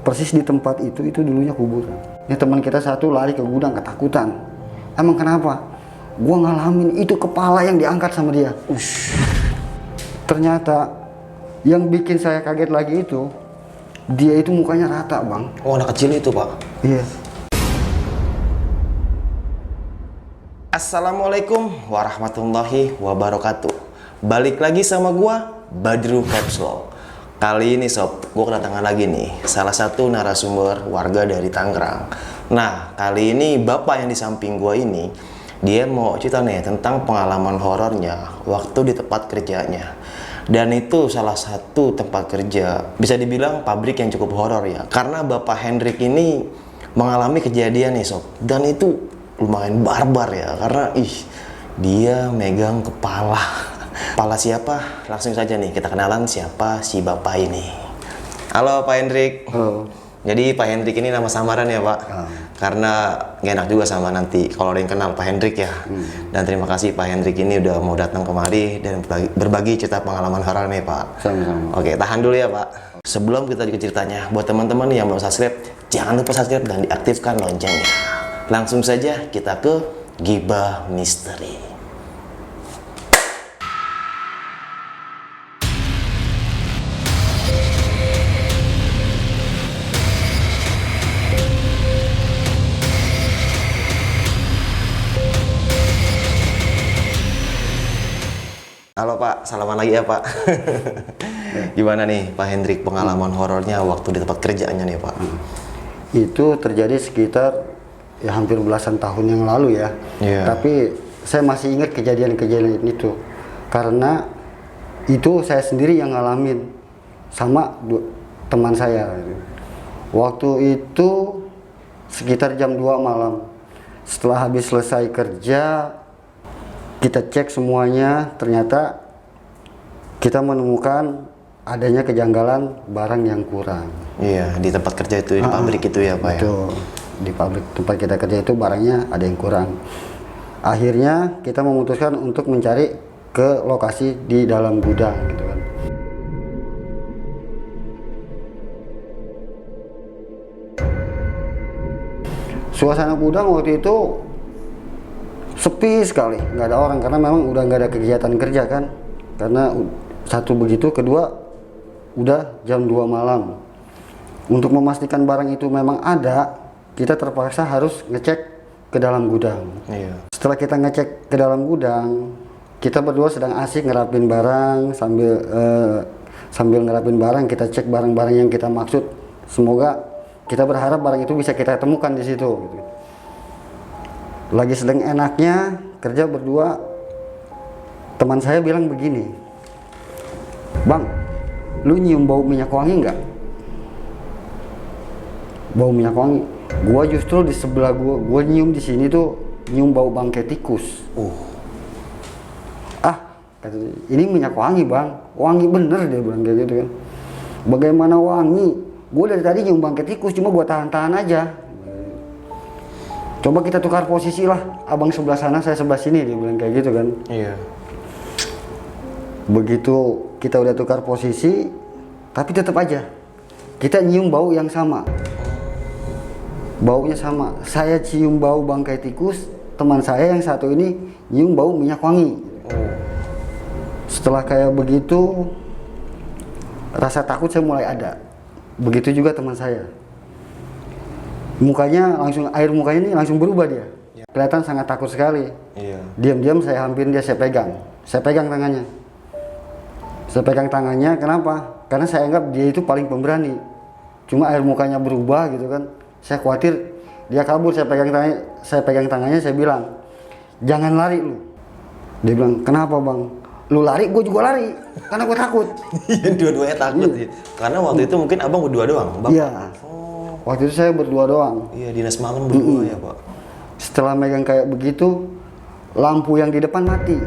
persis di tempat itu dulunya kuburan. Ini teman kita satu lari ke gudang ketakutan. Emang kenapa? Gua ngalamin itu kepala yang diangkat sama dia. Ternyata yang bikin saya kaget lagi itu, dia itu mukanya rata, Bang. Oh, anak kecil itu, Pak? Iya. Assalamualaikum warahmatullahi wabarakatuh. Balik lagi sama gua, Badru Capsule. Kali ini sob, gua kedatangan lagi nih salah satu narasumber warga dari Tangerang. Nah, kali ini bapak yang di samping gua ini, dia mau cerita nih tentang pengalaman horornya waktu di tempat kerjanya. Dan itu salah satu tempat kerja, bisa dibilang pabrik yang cukup horor ya. Karena Bapak Hendrik ini mengalami kejadian nih sob. Dan itu lumayan barbar ya, karena dia megang kepala. Kepala siapa? Langsung saja nih kita kenalan siapa si Bapak ini. Halo Pak Hendrik. Halo. Jadi Pak Hendrik ini nama samaran ya Pak? Karena gak enak juga sama nanti kalau ada yang kenal Pak Hendrik ya. Dan terima kasih Pak Hendrik ini udah mau datang kemari dan berbagi cerita pengalaman horor nih Pak. Sama-sama. Oke, tahan dulu ya Pak. Sebelum kita ke ceritanya, buat teman-teman yang belum subscribe, jangan lupa subscribe dan diaktifkan loncengnya. Langsung saja kita ke Gibah Misteri. Halo Pak, salaman lagi ya Pak. Gimana nih Pak Hendrik pengalaman horornya waktu di tempat kerjaannya nih Pak? Itu terjadi sekitar ya hampir belasan tahun yang lalu ya. Tapi saya masih ingat kejadian-kejadian itu karena itu saya sendiri yang ngalamin sama teman saya. Waktu itu sekitar jam 2 malam. Setelah habis selesai kerja, kita cek semuanya, ternyata kita menemukan adanya kejanggalan barang yang kurang. Iya, di tempat kerja itu, di pabrik itu ya Pak itu, ya? Di pabrik tempat kita kerja itu barangnya ada yang kurang. Akhirnya kita memutuskan untuk mencari ke lokasi di dalam gudang gitu kan. Suasana gudang waktu itu sepi sekali, nggak ada orang karena memang udah nggak ada kegiatan kerja kan. Karena satu begitu, kedua udah jam 2 malam. Untuk memastikan barang itu memang ada, kita terpaksa harus ngecek ke dalam gudang. Iya. Setelah kita ngecek ke dalam gudang, kita berdua sedang asik ngerapin barang sambil ngerapin barang, kita cek barang-barang yang kita maksud. Semoga kita berharap barang itu bisa kita temukan di situ. Gitu. Lagi sedang enaknya kerja berdua, teman saya bilang begini, "Bang, lu nyium bau minyak wangi nggak?" Bau minyak wangi. Gua justru di sebelah gua nyium di sini tuh nyium bau bangkai tikus. Kata dia, "Ini minyak wangi bang, wangi bener," dia bilang kayak gitu kan. "Bagaimana wangi? Gua dari tadi nyium bangkai tikus, cuma gua tahan-tahan aja. Coba kita tukar posisi lah, abang sebelah sana, saya sebelah sini," dia bilang kayak gitu kan. Iya. Begitu kita udah tukar posisi, tapi tetap aja kita nyium bau yang sama. Baunya sama. Saya cium bau bangkai tikus, teman saya yang satu ini nyium bau minyak wangi. Setelah kayak begitu, rasa takut saya mulai ada. Begitu juga teman saya. Mukanya langsung, air mukanya ini langsung berubah dia. Kelihatan sangat takut sekali. Iya. Diam-diam saya hampirin dia, saya pegang tangannya. Saya pegang tangannya, kenapa? Karena saya anggap dia itu paling pemberani. Cuma air mukanya berubah gitu kan. Saya khawatir dia kabur, saya pegang tangannya, saya bilang, "Jangan lari lu." Dia bilang, "Kenapa bang? Lu lari, gue juga lari, karena gue takut." Iya, dua-duanya takut ya. Karena waktu itu mungkin abang berdua doang, Bang? Iya. Waktu itu saya berdua doang. Iya, dinas malam berdua ya Pak. Setelah megang kayak begitu, lampu yang di depan mati.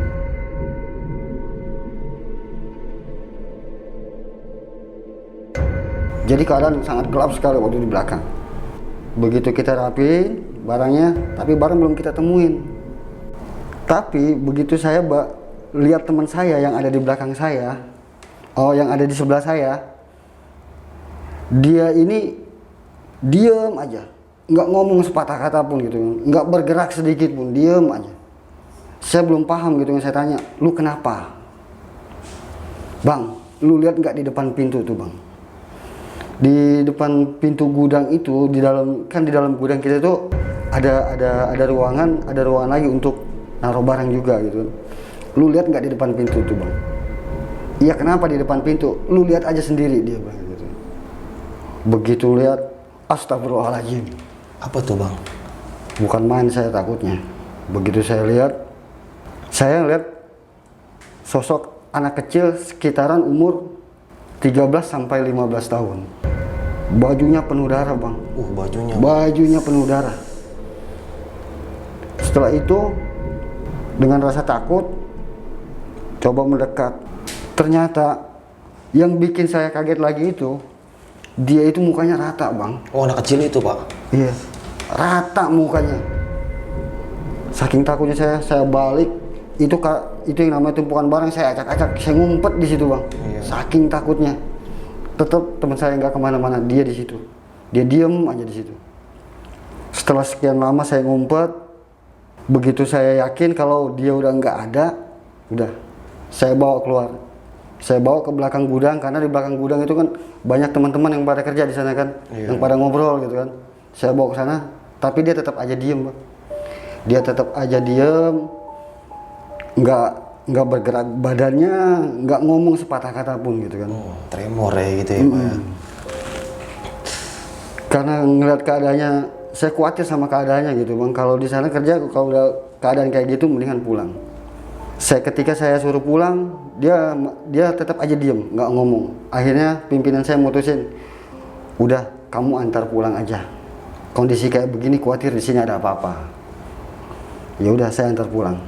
Jadi keadaan sangat gelap sekali waktu di belakang. Begitu kita rapiin barangnya, tapi barang belum kita temuin. Tapi begitu saya lihat teman saya yang ada di belakang saya, yang ada di sebelah saya, dia ini diem aja, nggak ngomong sepatah kata pun gitu, nggak bergerak sedikit pun, diem aja. Saya belum paham gitu, saya tanya, lu kenapa? Bang, lu lihat nggak di depan pintu tuh bang? Di depan pintu gudang itu, di dalam gudang kita itu ada ruangan lagi untuk naruh barang juga gitu. Lu lihat nggak di depan pintu tuh bang? Iya, kenapa di depan pintu? Lu lihat aja sendiri, dia bang gitu. Begitu lihat, astagfirullahaladzim. Apa tuh bang? Bukan main saya takutnya. Begitu saya lihat sosok anak kecil sekitaran umur 13 sampai 15 tahun. Bajunya penuh darah bang. Bajunya penuh darah. Setelah itu dengan rasa takut coba mendekat. Ternyata yang bikin saya kaget lagi itu, dia itu mukanya rata bang. Oh, anak kecil itu pak? Iya, rata mukanya. Saking takutnya saya balik, itu yang namanya tumpukan barang, saya acak-acak, saya ngumpet di situ bang. Iya. Saking takutnya. Tetap teman saya nggak kemana-mana, dia di situ, dia diem aja di situ. Setelah sekian lama saya ngumpet, begitu saya yakin kalau dia udah nggak ada, udah saya bawa keluar. Saya bawa ke belakang gudang, karena di belakang gudang itu kan banyak teman-teman yang pada kerja di sana kan, yang pada ngobrol gitu kan. Saya bawa ke sana, tapi dia tetap aja diem bang. Dia tetap aja diem, nggak bergerak badannya, nggak ngomong sepatah kata pun gitu kan. Oh, tremor ya gitu ya pak ya. Karena ngeliat keadaannya, saya khawatir sama keadaannya gitu bang. Kalau di sana kerja, kalau udah keadaan kayak gitu mendingan pulang. Ketika saya suruh pulang, dia tetap aja diem, nggak ngomong. Akhirnya pimpinan saya mutusin, udah kamu antar pulang aja. Kondisi kayak begini, khawatir di sini ada apa-apa. Ya udah, saya antar pulang.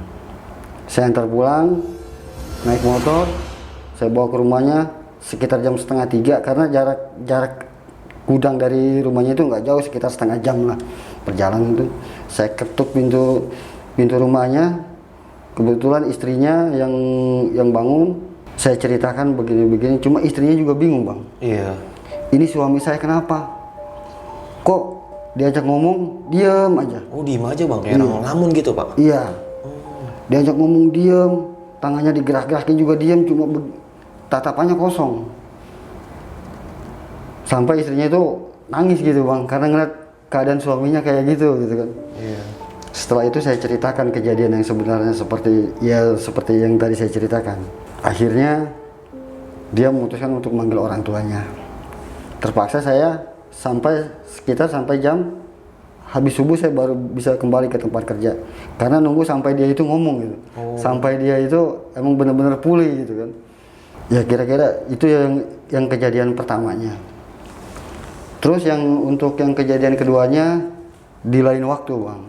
Saya antar pulang, naik motor, saya bawa ke rumahnya sekitar jam 2:30, karena jarak gudang dari rumahnya itu nggak jauh, sekitar setengah jam lah perjalanan itu. Saya ketuk pintu rumahnya, kebetulan istrinya yang bangun. Saya ceritakan begini-begini, cuma istrinya juga bingung bang. Iya. Ini suami saya kenapa? Kok diajak ngomong diam aja? Oh, diem aja bang, kayak ngelamun gitu pak? Iya. Diajak ngomong diem, tangannya digerak-gerakin juga diem, cuma tatapannya kosong. Sampai istrinya itu nangis gitu bang, karena ngeliat keadaan suaminya kayak gitu kan. Iya. Setelah itu saya ceritakan kejadian yang sebenarnya seperti yang tadi saya ceritakan. Akhirnya dia memutuskan untuk manggil orang tuanya. Terpaksa saya sampai jam habis subuh saya baru bisa kembali ke tempat kerja, karena nunggu sampai dia itu ngomong gitu. Sampai dia itu emang benar-benar pulih gitu kan. Ya kira-kira itu yang kejadian pertamanya. Terus untuk yang kejadian keduanya di lain waktu bang.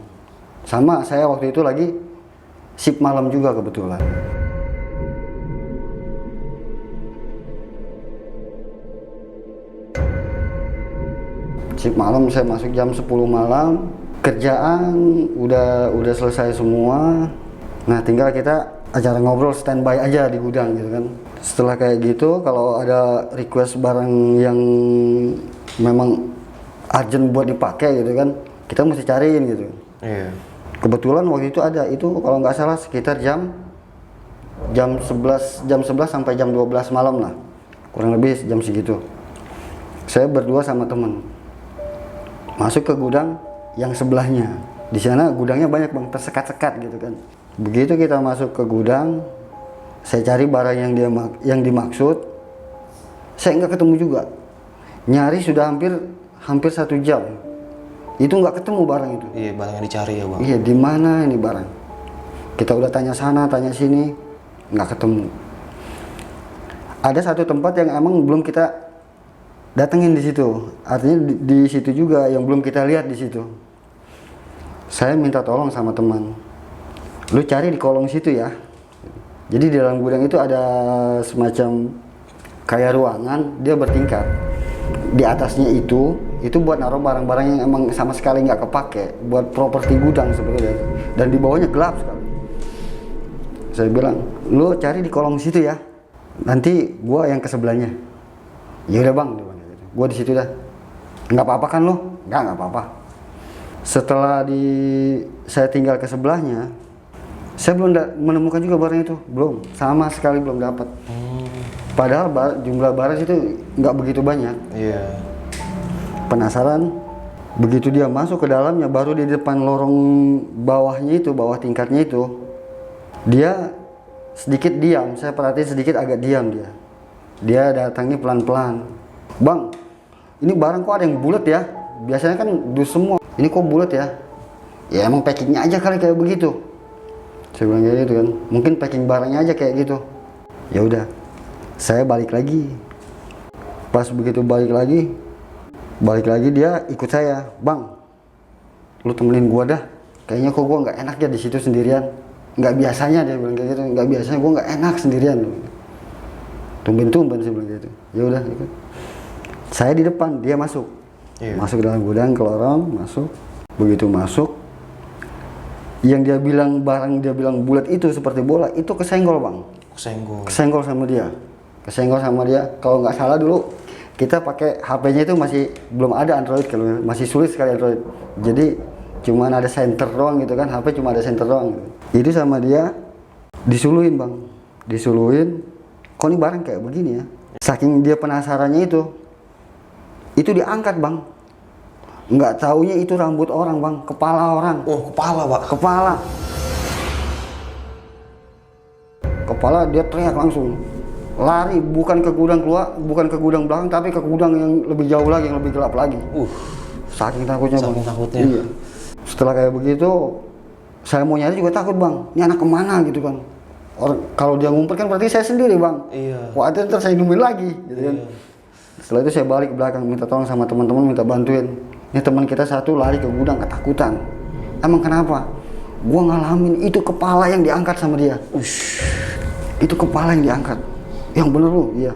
Sama, saya waktu itu lagi shift malam juga kebetulan. Shift malam, saya masuk jam 10 malam. Kerjaan udah selesai semua. Nah, tinggal kita acara ngobrol standby aja di gudang gitu kan. Setelah kayak gitu, kalau ada request barang yang memang urgent buat dipakai gitu kan, kita mesti cariin gitu. Iya. Kebetulan waktu itu ada, itu kalau nggak salah sekitar jam 11 sampai jam 12 malam lah, kurang lebih jam segitu. Saya berdua sama teman masuk ke gudang yang sebelahnya. Di sana gudangnya banyak bang, tersekat-sekat gitu kan. Begitu kita masuk ke gudang, saya cari barang yang dimaksud, saya nggak ketemu juga. Nyari sudah hampir 1 jam, itu nggak ketemu barang itu. Iya, barang yang dicari ya bang. Iya, di mana ini barang? Kita udah tanya sana, tanya sini, nggak ketemu. Ada satu tempat yang emang belum kita datengin di situ, artinya di situ juga yang belum kita lihat di situ. Saya minta tolong sama teman, lu cari di kolong situ ya. Jadi di dalam gudang itu ada semacam kayak ruangan, dia bertingkat. Di atasnya itu buat naruh barang-barang yang emang sama sekali nggak kepake, buat properti gudang seperti itu. Dan di bawahnya gelap sekali. Saya bilang, lu cari di kolong situ ya, nanti gua yang ke sebelahnya. Ya udah bang, gua di situ dah. nggak apa-apa kan lo? Nggak apa-apa. Setelah saya tinggal ke sebelahnya, saya belum menemukan juga barang itu, belum, sama sekali belum dapat. Padahal jumlah barang itu nggak begitu banyak. Iya. Penasaran, begitu dia masuk ke dalamnya, baru di depan lorong bawahnya itu, bawah tingkatnya itu, dia sedikit diam. Saya perhatiin sedikit agak diam dia. Dia datangi pelan-pelan. Bang, ini barang kok ada yang bulat ya? Biasanya kan dus semua. Ini kok bulat ya? Ya emang packingnya aja kali kayak begitu. Saya bilang kayak gitu kan. Mungkin packing barangnya aja kayak gitu. Ya udah, saya balik lagi. Pas begitu balik lagi dia ikut saya. Bang, lu temenin gua dah. Kayaknya kok gua nggak enak ya di situ sendirian. Nggak biasanya dia bilang kayak gitu. Nggak biasanya gua nggak enak sendirian. Tumben sih bilang gitu. Ya udah ikut. Saya di depan, dia masuk. Masuk ke dalam gudang, ke lorong, masuk. Begitu masuk, yang dia bilang barang dia bilang bulat itu seperti bola, itu kesenggol bang. Kesenggol sama dia. Kalau nggak salah dulu kita pakai HP-nya itu masih belum ada Android, kalau masih sulit sekali Android. Jadi cuma ada center doang gitu kan, HP cuma ada center doang. Itu sama dia disuluin bang, kok ini barang kayak begini ya. Saking dia penasarannya itu diangkat bang. Nggak taunya itu rambut orang bang, kepala orang. Oh, kepala pak? Kepala dia teriak langsung. Lari, bukan ke gudang belakang, tapi ke gudang yang lebih jauh lagi, yang lebih gelap lagi. Saking takutnya bang. Iya. Setelah kayak begitu, saya mau nyari juga takut bang. Ini anak kemana gitu kan. Kalau dia ngumpet kan berarti saya sendiri bang. Iya. Wah, itu ntar saya nungguin lagi gitu kan. Setelah itu saya balik ke belakang, minta tolong sama teman-teman, minta bantuin. Ini teman kita satu lari ke gudang ketakutan. Emang kenapa? Gua ngalamin itu kepala yang diangkat sama dia. Itu kepala yang diangkat. Yang bener lu, iya.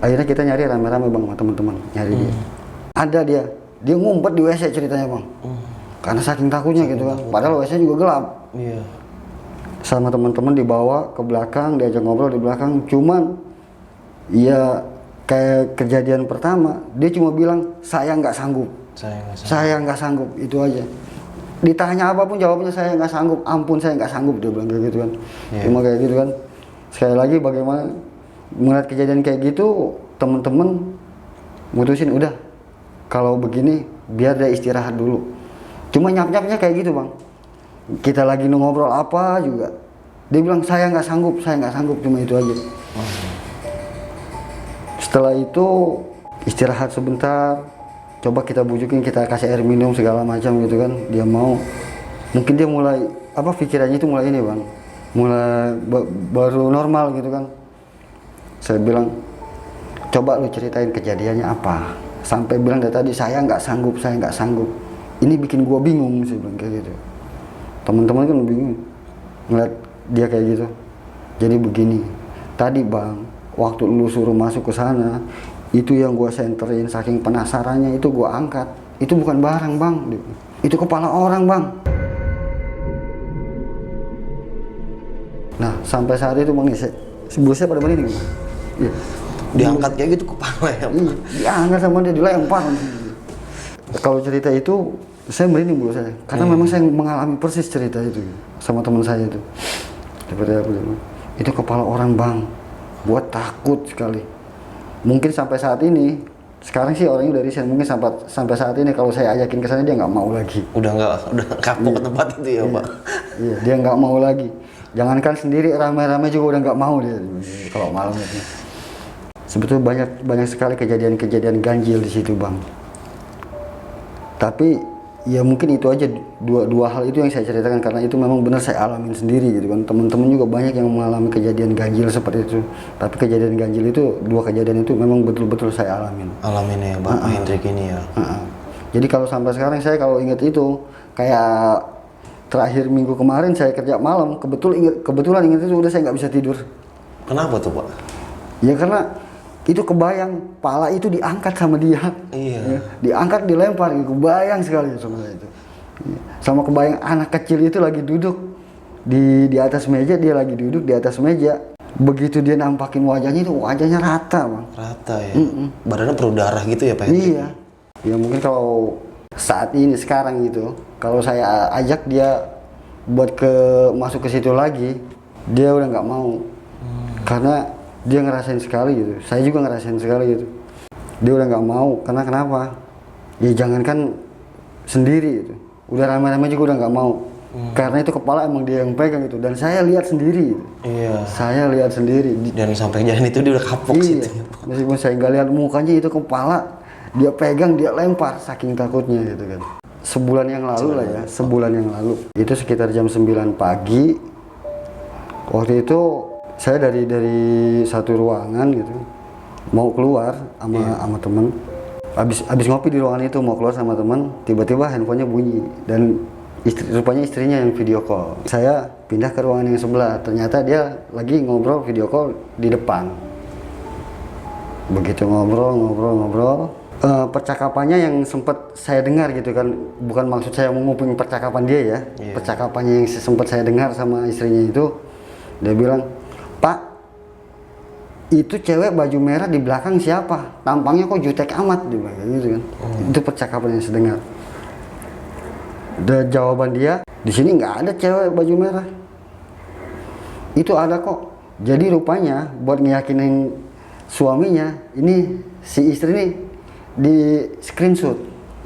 Akhirnya kita nyari rame-rame bang sama teman-teman, nyari dia. Ada dia ngumpet di WC ceritanya bang. Karena saking takutnya gitu kan. Padahal WC juga gelap. Iya. Sama teman-teman dibawa ke belakang, diajak ngobrol di belakang. Cuman, ya kayak kejadian pertama, dia cuma bilang saya nggak sanggup. Saya nggak sanggup, itu aja. Ditanya apapun jawabnya saya nggak sanggup. Ampun saya nggak sanggup, dia bilang kayak gitu kan. Cuma kayak gitu kan. Sekali lagi bagaimana melihat kejadian kayak gitu, teman-teman mutusin udah kalau begini biar dia istirahat dulu. Cuma nyap-nyapnya kayak gitu bang. Kita lagi ngobrol apa juga, dia bilang saya nggak sanggup, cuma itu aja. Setelah itu istirahat sebentar, coba kita bujukin, kita kasih air minum segala macam gitu kan. Dia mau, mungkin dia mulai pikirannya itu mulai ini bang, mulai baru normal gitu kan. Saya bilang coba lu ceritain kejadiannya apa, sampai bilang dari tadi saya nggak sanggup, ini bikin gua bingung sih bilang kayak gitu. Teman-teman kan bingung ngeliat dia kayak gitu. Jadi begini, tadi bang, waktu lu suruh masuk ke sana, itu yang gua senterin, saking penasarannya itu gua angkat. Itu bukan barang bang, itu kepala orang bang. Nah sampai saat itu bang, saya pada merinding. Iya. Diangkat kayak gitu kepala ya? Iya, diangkat sama dia, dilempar. Kalau cerita itu saya merinding bulu saya, karena memang saya mengalami persis cerita itu sama teman saya itu. Seperti apa? Itu kepala orang bang. Buat takut sekali. Mungkin sampai saat ini, sekarang sih orangnya udah resign. Mungkin sampai saat ini kalau saya ajakin ke sana dia nggak mau lagi. Udah kapok ke tempat itu ya pak? Iya, dia nggak mau lagi. Jangankan sendiri, rame-rame juga udah nggak mau dia. Kalau malam itu. Sebetulnya banyak sekali kejadian-kejadian ganjil di situ bang. Tapi ya mungkin itu aja dua hal itu yang saya ceritakan, karena itu memang benar saya alamin sendiri gitu kan. Teman-teman juga banyak yang mengalami kejadian ganjil seperti itu. Tapi kejadian ganjil itu, dua kejadian itu memang betul-betul saya alamin. Alamin ya Bapak Hendrik ini ya. Jadi kalau sampai sekarang saya kalau ingat itu, kayak terakhir minggu kemarin saya kerja malam, kebetulan ingat itu udah saya nggak bisa tidur. Kenapa tuh pak? Ya karena itu kebayang, pala itu diangkat sama dia. Iya. Ya, diangkat, dilempar, kebayang sekali sama saya itu. Sama kebayang anak kecil itu lagi duduk di atas meja, dia lagi duduk di atas meja. Begitu dia nampakin wajahnya itu, wajahnya rata bang. Rata ya? Badannya berdarah gitu ya pak? Iya. Ya mungkin kalau saat ini sekarang gitu, kalau saya ajak dia buat masuk ke situ lagi, dia udah nggak mau. Karena dia ngerasain sekali gitu. Saya juga ngerasain sekali gitu. Dia udah nggak mau. Karena kenapa? Ya jangankan sendiri gitu. Udah ramai-ramai juga udah nggak mau. Karena itu kepala emang dia yang pegang gitu. Dan saya lihat sendiri gitu. Iya. Saya lihat sendiri. Dan sampai jalan itu dia udah kapok Iya. situ. Meskipun saya nggak lihat mukanya, itu kepala dia pegang, dia lempar saking takutnya gitu kan. Sebulan yang lalu lah ya, sebulan yang lalu. Itu sekitar jam 9 pagi. Waktu itu saya dari satu ruangan gitu, mau keluar sama temen. Abis ngopi di ruangan itu mau keluar sama teman, tiba-tiba handphonenya bunyi dan rupanya istrinya yang video call. Saya pindah ke ruangan yang sebelah, ternyata dia lagi ngobrol video call di depan. Begitu ngobrol, percakapannya yang sempat saya dengar gitu kan, bukan maksud saya menguping percakapan dia ya, percakapannya yang sempat saya dengar sama istrinya itu, dia bilang, "Pak, itu cewek baju merah di belakang siapa? Tampangnya kok jutek amat," dia bilang gitu kan. Itu percakapan yang saya dengar. Dan jawaban dia, "Di sini nggak ada cewek baju merah." "Itu ada kok." Jadi rupanya buat ngeyakinin suaminya, ini si istri ini di screenshot.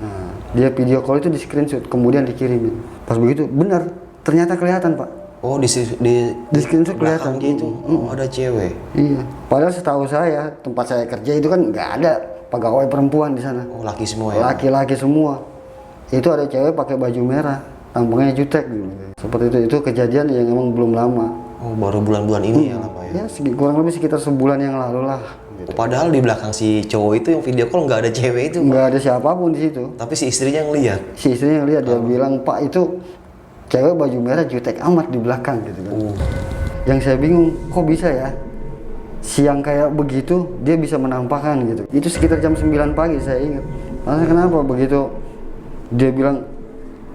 Nah, dia video call itu di screenshot, kemudian dikirimin. Pas begitu, benar, ternyata kelihatan, Pak. Oh, di screenshot kelihatan gitu. Oh, ada cewek. Iya. Padahal setahu saya, tempat saya kerja itu kan nggak ada pegawai perempuan di sana. Oh, laki semua ya. Laki-laki semua. Itu ada cewek pakai baju merah, tampangnya jutek gitu. Seperti itu kejadian yang emang belum lama. Oh, baru bulan-bulan ini ya, Pak ya. Ya, kurang lebih sekitar sebulan yang lalu lah. Oh, padahal di belakang si cowok itu yang video call nggak ada cewek itu. Nggak ada siapapun di situ. Tapi si istrinya yang lihat. Si istrinya yang lihat, dia bilang, "Pak, itu cewek baju merah jutek amat di belakang," gitu kan. Yang saya bingung, kok bisa ya siang kayak begitu dia bisa menampakkan gitu. Itu sekitar jam 9 pagi saya ingat. Makanya kenapa begitu dia bilang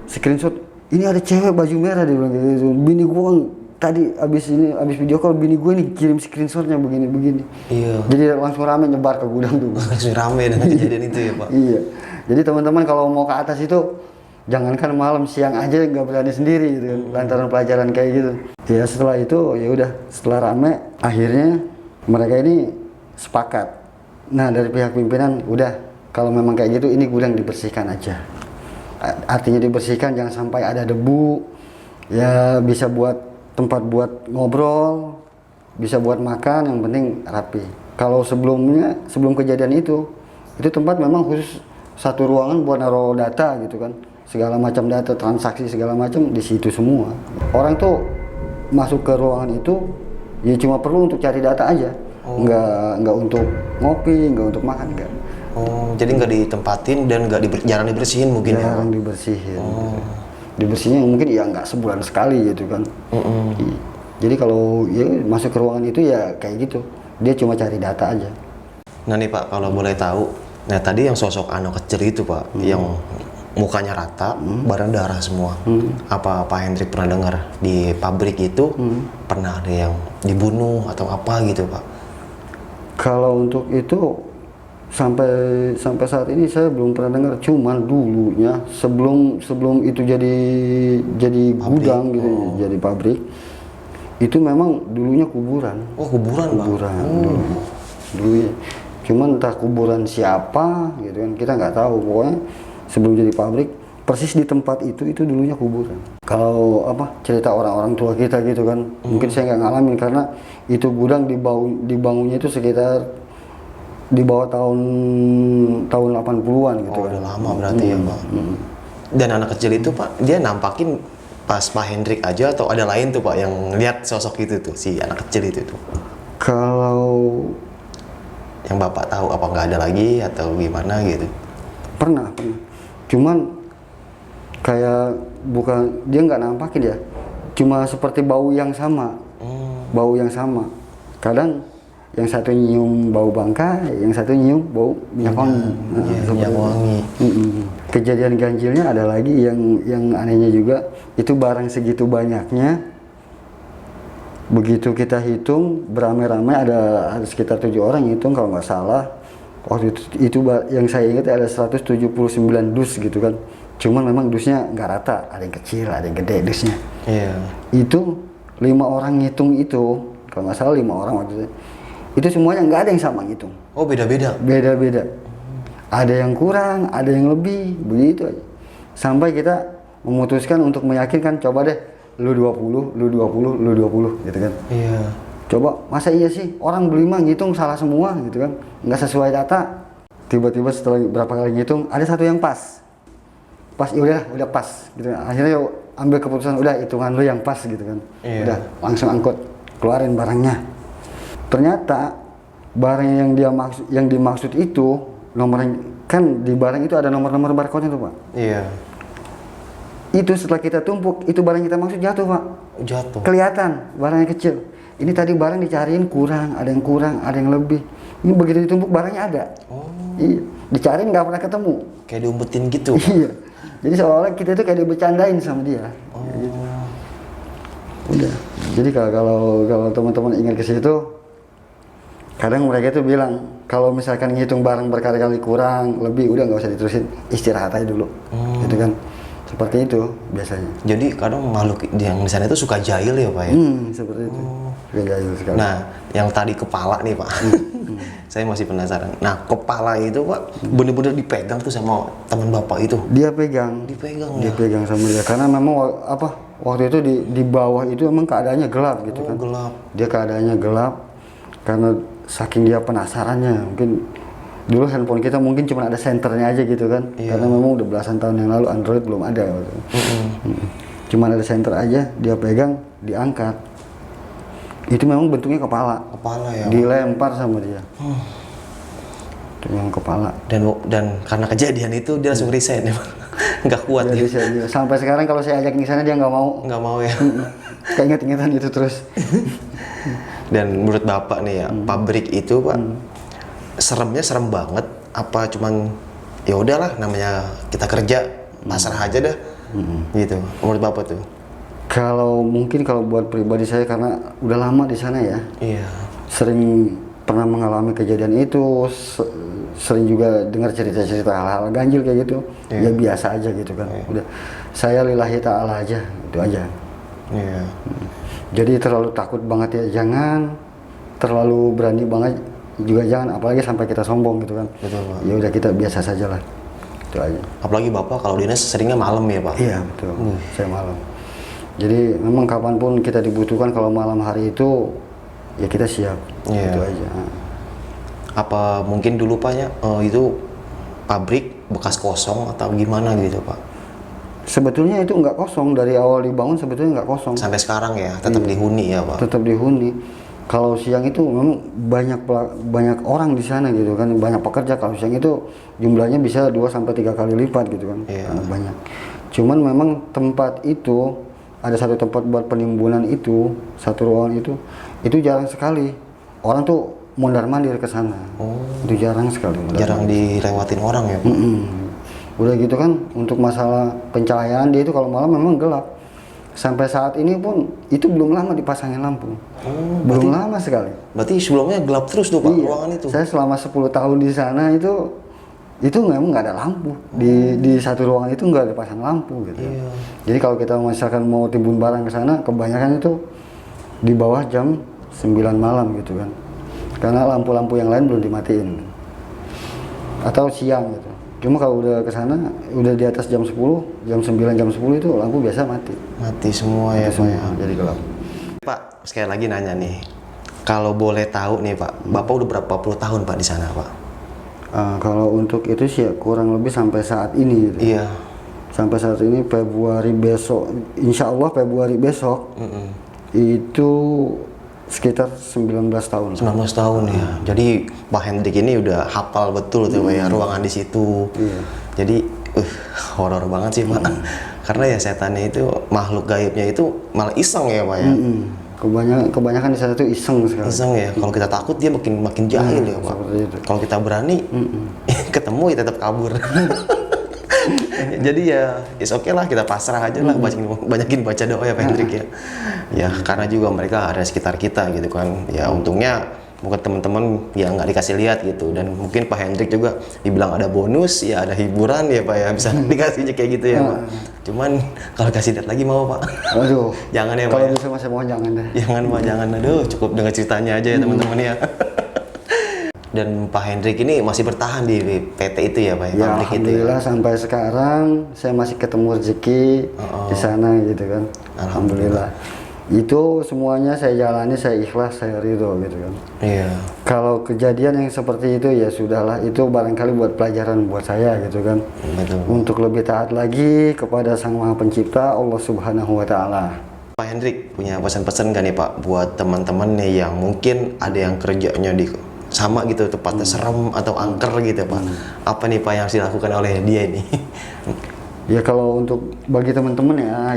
screenshot, "Ini ada cewek baju merah," dia bilang gitu. "Bini gua tadi abis video call, bini gue nih kirim screenshotnya begini." Iya. Jadi langsung rame nyebar ke gudang tuh. Langsung rame dengan kejadian itu ya, Pak. Iya. Jadi teman-teman kalau mau ke atas itu jangankan malam, siang aja nggak berani sendiri gitu kan, lantaran pelajaran kayak gitu. Ya setelah itu ya udah, setelah rame akhirnya mereka ini sepakat. Nah, dari pihak pimpinan udah, kalau memang kayak gitu ini gudang dibersihkan aja. Artinya dibersihkan, jangan sampai ada debu. Ya bisa buat tempat buat ngobrol, bisa buat makan, yang penting rapi. Kalau sebelum kejadian itu tempat memang khusus satu ruangan buat naruh data gitu kan, segala macam data transaksi segala macam di situ semua. Orang tuh masuk ke ruangan itu ya cuma perlu untuk cari data aja, nggak untuk ngopi, nggak untuk makan, nggak. Oh, jadi nggak ditempatin dan jarang dibersihin mungkin ya? Jarang dibersihin. Dibersihinnya mungkin ya nggak sebulan sekali gitu kan. Jadi kalau ya masuk ke ruangan itu ya kayak gitu, dia cuma cari data aja. Nah nih Pak, kalau boleh tahu, nah tadi yang sosok anak kecil itu Pak, yang mukanya rata, barang darah semua. Apa Pak Hendrik pernah dengar di pabrik itu pernah ada yang dibunuh atau apa gitu Pak? Kalau untuk itu sampai saat ini saya belum pernah dengar. Cuman dulunya sebelum itu jadi gudang gitu, jadi pabrik, itu memang dulunya kuburan. Oh, kuburan dulunya. Cuman entah kuburan siapa gitu kan, kita nggak tahu. Pokoknya sebelum jadi pabrik, persis di tempat itu dulunya kuburan. Kalau cerita orang-orang tua kita gitu kan, mungkin saya nggak ngalamin karena itu gudang dibangunnya itu sekitar di bawah tahun 80-an gitu kan. Udah lama berarti ya Pak. Dan anak kecil itu Pak, dia nampakin pas Pak Hendrik aja atau ada lain tuh Pak yang lihat sosok itu tuh, si anak kecil itu tuh? Kalau yang Bapak tahu apa nggak ada lagi atau gimana gitu? Pernah. Cuman kayak dia nggak nampakin ya, cuma seperti bau yang sama. Bau yang sama. Kadang yang satu nyium bau bangkai, yang satu nyium bau minyak wangi. Minyak wangi. Kejadian ganjilnya ada lagi yang anehnya juga, itu barang segitu banyaknya. Begitu kita hitung beramai-ramai, ada sekitar 7 orang hitung kalau nggak salah. Waktu itu yang saya ingat ada 179 dus gitu kan. Cuman memang dusnya nggak rata, ada yang kecil, ada yang gede dusnya. Iya. Itu 5 orang ngitung itu, kalau nggak salah 5 orang waktu itu semuanya nggak ada yang sama ngitung. Oh, beda-beda. Beda-beda. Ada yang kurang, ada yang lebih, begitu aja. Sampai kita memutuskan untuk meyakinkan, coba deh, lu 20, lu 20, lu 20, gitu kan. Iya. Coba, masa iya sih orang berlima ngitung salah semua gitu kan, nggak sesuai data. Tiba-tiba setelah berapa kali ngitung, ada satu yang pas. Pas, ya udah pas gitu kan. Akhirnya yuk, ambil keputusan, udah hitungan lu yang pas gitu kan. Iya. Udah, langsung angkut, keluarin barangnya. Ternyata barang yang dimaksud itu nomor, kan di barang itu ada nomor-nomor barcode-nya tuh Pak. Iya. Itu setelah kita tumpuk, itu barang kita maksud jatuh Pak. Jatuh. Kelihatan barangnya kecil. Ini tadi barang dicariin kurang, ada yang lebih. Ini begitu ditumpuk barangnya ada. Oh. Iya, dicariin nggak pernah ketemu. Kayak diumpetin gitu. Iya. Jadi seolah-olah kita itu kayak dibercandain sama dia. Oh. Gitu. Udah. Jadi kalau teman-teman ingat ke situ, kadang mereka tuh bilang kalau misalkan ngitung barang berkali-kali kurang, lebih, udah nggak usah diterusin, istirahat aja dulu. Gitu kan. Seperti itu biasanya. Jadi kadang makhluk yang di sana itu suka jahil ya Pak ya? Seperti itu. Suka jahil sekali. Nah, yang tadi kepala nih Pak, saya masih penasaran. Nah, kepala itu Pak bener-bener dipegang tuh sama teman Bapak itu? Dia pegang. Dipegang ya? Dipegang sama dia, karena memang waktu itu di bawah itu emang keadaannya gelap gitu kan. Gelap. Dia keadaannya gelap, karena saking dia penasarannya, mungkin dulu handphone kita mungkin cuma ada senternya aja gitu kan. Iya. Karena memang udah belasan tahun yang lalu Android belum ada gitu. Cuma ada senter aja, dia pegang, diangkat. Itu memang bentuknya kepala. Kepala ya? Dilempar sama dia. Itu memang kepala. Dan karena kejadian itu dia langsung resign ya Pak? Nggak kuat Jadi ya? sampai sekarang kalau saya ajak ke sana dia nggak mau. Nggak mau ya? Keinget-ingetan itu terus. Dan menurut Bapak nih ya, pabrik itu Pak, seremnya serem banget apa cuman ya udahlah namanya kita kerja pasrah aja dah gitu menurut Bapak tuh? Kalau buat pribadi saya, karena udah lama di sana ya, Iya. sering pernah mengalami kejadian itu, sering juga dengar cerita-cerita hal-hal ganjil kayak gitu. Iya. Ya biasa aja gitu kan. Udah, saya lillahi ta'ala aja, itu aja. Iya. Jadi terlalu takut banget ya jangan, terlalu berani banget juga jangan, apalagi sampai kita sombong gitu kan. Betul Pak. Ya udah, kita biasa saja lah, itu aja. Apalagi Bapak kalau dinas seringnya malam ya Pak? Iya betul, saya malam. Jadi memang kapanpun kita dibutuhkan, kalau malam hari itu ya kita siap. Iya. Itu aja. Apa mungkin dulu Pak ya itu pabrik bekas kosong atau gimana gitu Pak? Sebetulnya itu nggak kosong, dari awal dibangun sebetulnya nggak kosong. Sampai sekarang ya tetap dihuni ya Pak? Tetap dihuni. Kalau siang itu memang banyak orang di sana gitu kan, banyak pekerja. Kalau siang itu jumlahnya bisa 2-3 kali lipat gitu kan. Iya. Banyak. Cuman memang tempat itu ada satu tempat buat penimbunan itu, satu ruangan itu jarang sekali. Orang tuh mondar-mandir ke sana. Itu jarang sekali. Jarang dilewatin orang ya Pak? Udah gitu kan, untuk masalah pencahayaan dia itu kalau malam memang gelap. Sampai saat ini pun itu belum lama dipasangin lampu. Belum lama sekali. Berarti sebelumnya gelap terus tuh Pak ruangan itu? Saya selama 10 tahun di sana itu memang nggak ada lampu. Di satu ruangan itu nggak ada pasang lampu gitu. Iya. Jadi kalau kita misalkan mau timbun barang ke sana, kebanyakan itu di bawah jam 9 malam gitu kan. Karena lampu-lampu yang lain belum dimatiin. Atau siang gitu. Cuma kalau udah ke sana, udah di atas jam 10, jam 9, jam 10 itu lampu biasa mati. Mati semua ya Pak ya? Jadi gelap. Pak, sekali lagi nanya nih. Kalau boleh tahu nih Pak, Bapak udah berapa puluh tahun Pak di sana Pak? Kalau untuk itu sih ya kurang lebih sampai saat ini gitu. Iya. Sampai saat ini Februari besok, insya Allah Februari besok, itu sekitar 19 tahun. 19 tahun ya. Jadi Pak Hendrik ini udah hafal betul tuh Pak ya ruangan di situ. Iya. Jadi horor banget sih Pak. Karena ya setannya itu makhluk gaibnya itu malah iseng ya Pak ya. Kebanyakan di sana tuh iseng sekali. Iseng ya. Kalau kita takut dia makin jahil ya Pak. Seperti itu. Kalau kita berani ketemu ya tetap kabur. Jadi ya oke lah, kita pasrah aja lah, banyakin baca doa ya Pak Hendrik ya. Ya karena juga mereka ada di sekitar kita gitu kan. Ya untungnya mungkin teman-teman ya nggak dikasih lihat gitu, dan mungkin Pak Hendrik juga dibilang ada bonus ya, ada hiburan ya Pak ya, bisa dikasihnya kayak gitu ya Pak. Cuman kalau kasih lihat lagi mau Pak? Aduh, jangan ya Pak. Kalau Ya? bisa masih mau jangan deh. Jangan Pak, jangan. Aduh, cukup dengan ceritanya aja ya teman-teman ya. Dan Pak Hendrik ini masih bertahan di PT itu ya Pak, Ya, pabrik itu ya. alhamdulillah sampai sekarang saya masih ketemu rezeki di sana gitu kan. Alhamdulillah. Itu semuanya saya jalani, saya ikhlas, saya ridho gitu kan. Iya. Kalau kejadian yang seperti itu ya sudahlah, itu barangkali buat pelajaran buat saya gitu kan. Betul. Untuk lebih taat lagi kepada Sang Maha Pencipta Allah Subhanahu wa taala. Pak Hendrik punya pesan-pesan gak nih Pak buat teman-teman nih yang mungkin ada yang kerjanya di sama gitu, tepatnya serem atau angker gitu Pak. Apa nih Pak yang harus dilakukan oleh dia ini? Ya kalau untuk bagi teman-teman ya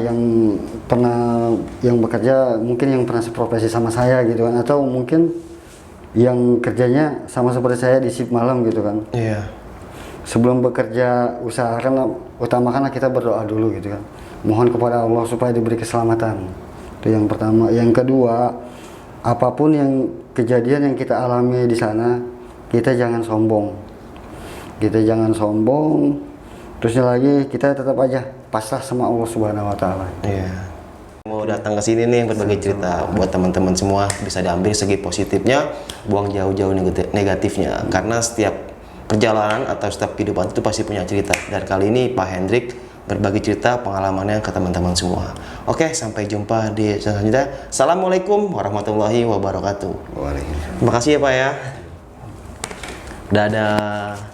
yang bekerja, mungkin yang pernah seprofesi sama saya gitu kan, atau mungkin yang kerjanya sama seperti saya di shift malam gitu kan. Iya. Sebelum bekerja utamakanlah kita berdoa dulu gitu kan. Mohon kepada Allah supaya diberi keselamatan. Itu yang pertama. Yang kedua, apapun yang kejadian yang kita alami di sana, kita jangan sombong. Kita jangan sombong. Terusnya lagi kita tetap aja pasrah sama Allah Subhanahu wa taala. Iya. Mau datang ke sini nih berbagi cerita buat teman-teman semua, bisa diambil segi positifnya, buang jauh-jauh negatifnya. Karena setiap perjalanan atau setiap kehidupan itu pasti punya cerita. Dan kali ini Pak Hendrik berbagi cerita pengalamannya ke teman-teman semua. Oke, sampai jumpa di selanjutnya. Assalamualaikum warahmatullahi wabarakatuh. Waalaikumsalam. Terima kasih ya Pak ya. Dadah.